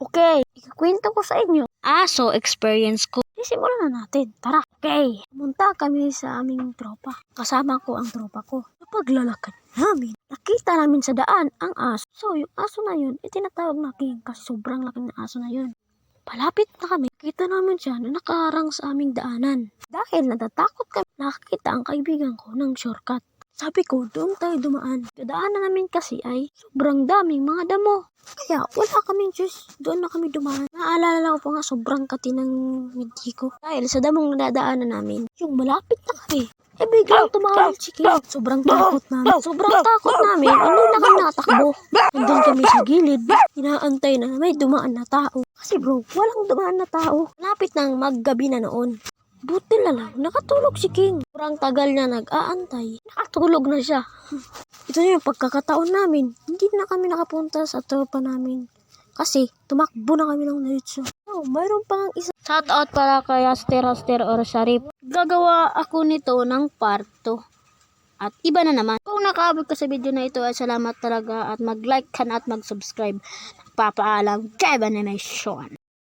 Okay, ikukwento ko sa inyo. So experience ko. Simulan na natin. Tara. Okay, pumunta kami sa aming tropa. Kasama ko ang tropa ko. Sa paglalakad namin, nakita namin sa daan ang aso. So, yung aso na yun, itinatawag na king kasi sobrang laki ng aso na yun. Palapit na kami, nakita namin siya na nakaharang sa aming daanan. Dahil natatakot kami, nakakita ang kaibigan ko ng shortcut. Sabi ko, doon tayo dumaan. Kadaanan namin kasi ay sobrang daming mga damo. Kaya wala kaming choice. Doon na kami dumaan. Naalala ko pa nga sobrang kati ng ngiti ko. Dahil sa damong nadadaanan namin, yung malapit na kami, biglang tumawag si King. Sobrang takot namin. Hindi na kami nakatakbo. Nandun kami sa gilid. Inaantay na may dumaan na tao. Kasi bro, walang dumaan na tao. Malapit nang maggabi na noon. Buti na lang, nakatulog si King. Sobrang tagal niya nag-aantay. Nakatulog na siya. Ito na yung pagkakataon namin. Hindi na kami nakapunta sa tropa namin. Kasi tumakbo na kami ng diretso. Mayroon pang isa. Shout out para kay Aster or Sharif. Gagawa ako nito ng part 2. At iba na naman. Kung nakaabot ka sa video na ito ay salamat talaga at mag-like ka na at mag-subscribe. Papaalam kay Bananation.